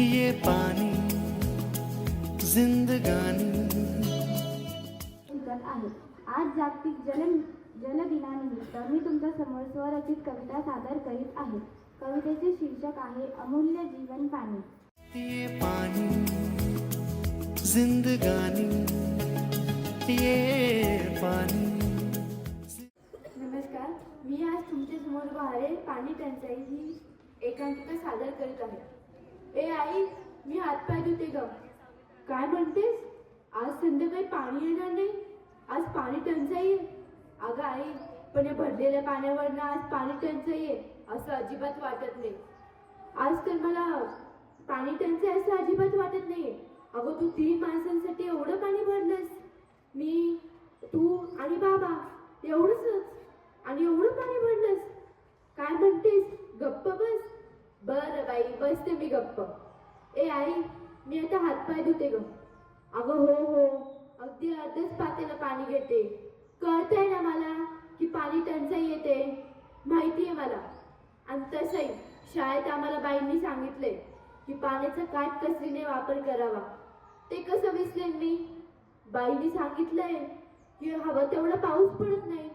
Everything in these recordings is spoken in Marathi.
ये पानी जिंदगानी। आहे आज जागतिक जल दिनानिमित्त मी तुमच्या समोर स्वरचित कविता सादर करीत आहे। कवितेचे शीर्षक आहे अमूल्य जीवन पाणी। ये पानी जिंदगानी, ये पानी। नमस्कार, मी आज तुमच्या समोर वारे पाणी टंचाई ही एकांकिका सादर करीत आहे। ए आई, मी हातपाय धुते ग। काय म्हणतेस? आज संध्याकाळी पाणी येणार नाही? आज पाणी टंचाई आहे? अगं आई, पण या भरलेल्या पाण्यावरनं आज पाणी टंचाई आहे असं अजिबात वाटत नाही। आज तर मला पाणी टंचाई असं अजिबात वाटत नाहीये। अगं तू 3 माणसांसाठी एवढं पाणी भरलंस, मी, तू आणि बाबा, एवढंच आणि एवढं पाणी भरलंस। काय म्हणतेस? गप्प बस। बरं बाई, बसते मी गप्प। ए आई, मी आता हातपाय धुते ग। अगं हो, अगदी अर्धच पातेलं पाणी घेते। कळतंय ना मला की पाणी टंचाई येते, माहितीये मला। आणि तसंही शाळेत आम्हाला बाईंनी सांगितलंय की पाण्याचा काटकसरीने वापर करावा। ते कसं विसरेन मी? बाईंनी सांगितलंय की हवं तेवढा पाऊस पडत नाही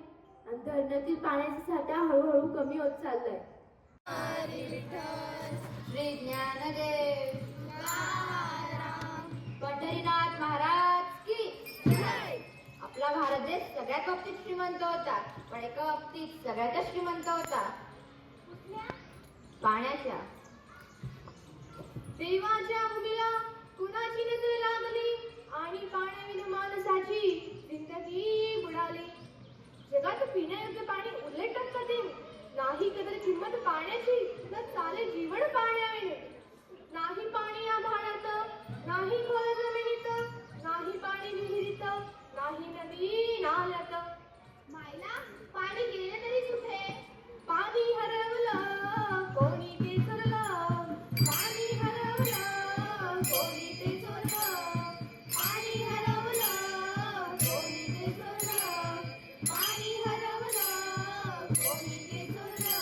आणि धरणातील पाण्याचा साठा हळूहळू कमी होत चाललाय। पंढरीनाथ महाराज की जय। आपला भारत देश सगळ्यात बाबतीत श्रीमंत होता, पण एका बाबतीत सगळ्यातच श्रीमंत होता, पाण्याच्या। देवाच्या मुलीला कुणाची नजर लागली आणि पाण्याविना माणसाची जिंदगी बुडाली। जगात पिण्यायोग्य पाणी उरलेटच कधी नाही, कदर किंमत पाण्याची तर चाले जीवन पाण्याविने। नाही पाणी या भाण्यात, नाही खोल जमिनीत, नाही पाणी विहिरीत, नाही नदी नाल्यात। मायला पाणी गेले तरी कुठे? पाणी हरवलं कोणी ते चोरलं, पाणी हरवलं कोणी ते चोरलं, पाणी हरवलं कोणी ते चोरलं, पाणी हरवलं कोणी ते चोरलं।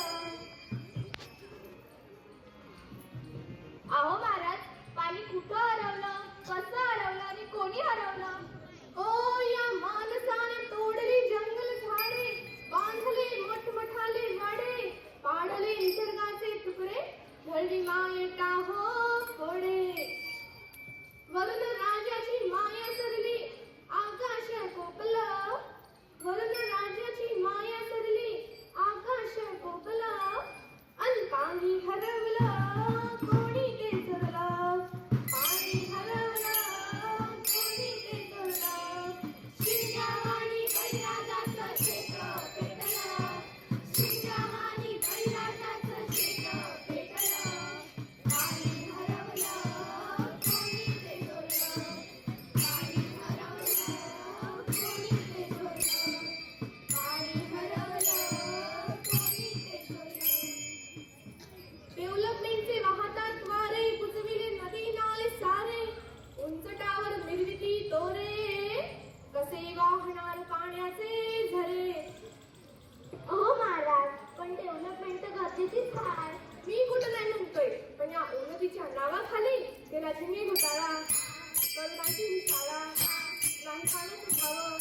अहो महाराज, पाणी कुठं हरवलं, कसं हरवलं आणि कोणी हरवलं? ओ या माणसाने तोडली जंगल झाडे, बांधले मोठमोठाले माडे, पाडले निसर्गाचे तुकडे, धरली मायेटा हो कोडे। वरून राजाची माया सरली आकाश कोपलं, वरून राजाची माया सरली आकाश कोपलं, अन पाणी हरवलं कोणी ते चोरलं, पाणी हरवलं कोणी ते चोरलं। शिंग्यावाणी कैलासाचं शेत पेटलं, शिंग्यावाणी कैलासाचं शेत पेटलं, पाणी हरवलं कोणी ते चोरलं, पाणी हरवलं कोणी ते चोरलं, पाणी हरवलं कोणी ते चोरलं। डेव्हलपमेंटचे वाहतात वारे, बुजविले नदी नाले सारे, उंचटावर निर्मिती तोरे, कसे वाहणार पाण्याचे झरे। अहो महाराज, पण डेव्हलपमेंट तर गरजेचीच आहे। मी कुठं नाही म्हणतोय, पण या उन्नतीच्या नावाखाली गेला जमीन घोटाळा, गरबांची शाळा, नाही पाण्याचं खावं,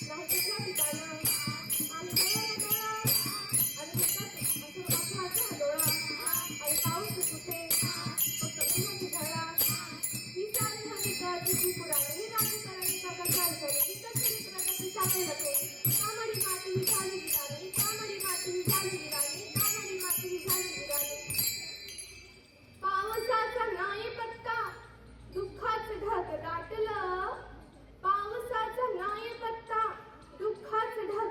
नाही कुठल्या ठिकाणं, आणि डोळा आणि असं डोळा आणि पाऊस कुठे, फक्त उन्हाची झळा। ही सारी हमी पुराणी राजकारणी काका चाल करे, ही चरित्राचा सापे होते। कामडी माती ही झाली गिराणी, कामडी माती ही झाली गिराणी, कामडी माती ही झाली गिराणी। पावसाचा नाही पत्ता, दुःखाचं ढग दाटलं, पावसाचा नाही पत्ता, दुःखाचं ढग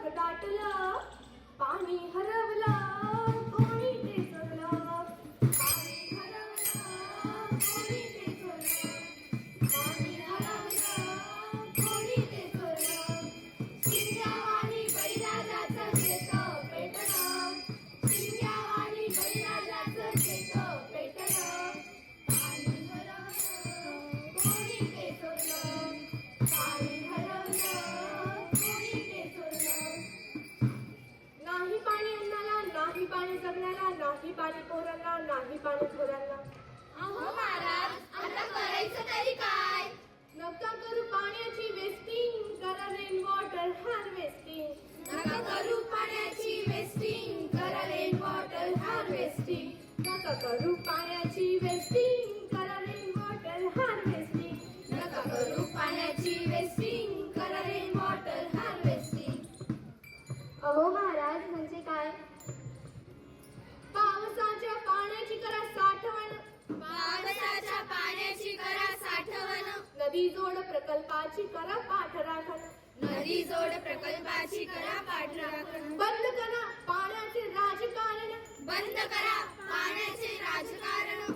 नदी जोड प्रकल्पाची करा पाठराखण. नदी जोड प्रकल्पाची करा पाठराखण. बंद करा पाण्याचे राजकारण. बंद करा पाण्याचे राजकारण.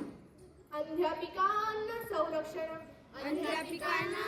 अंध्या पिकांना संरक्षण. अंध्या पिकांना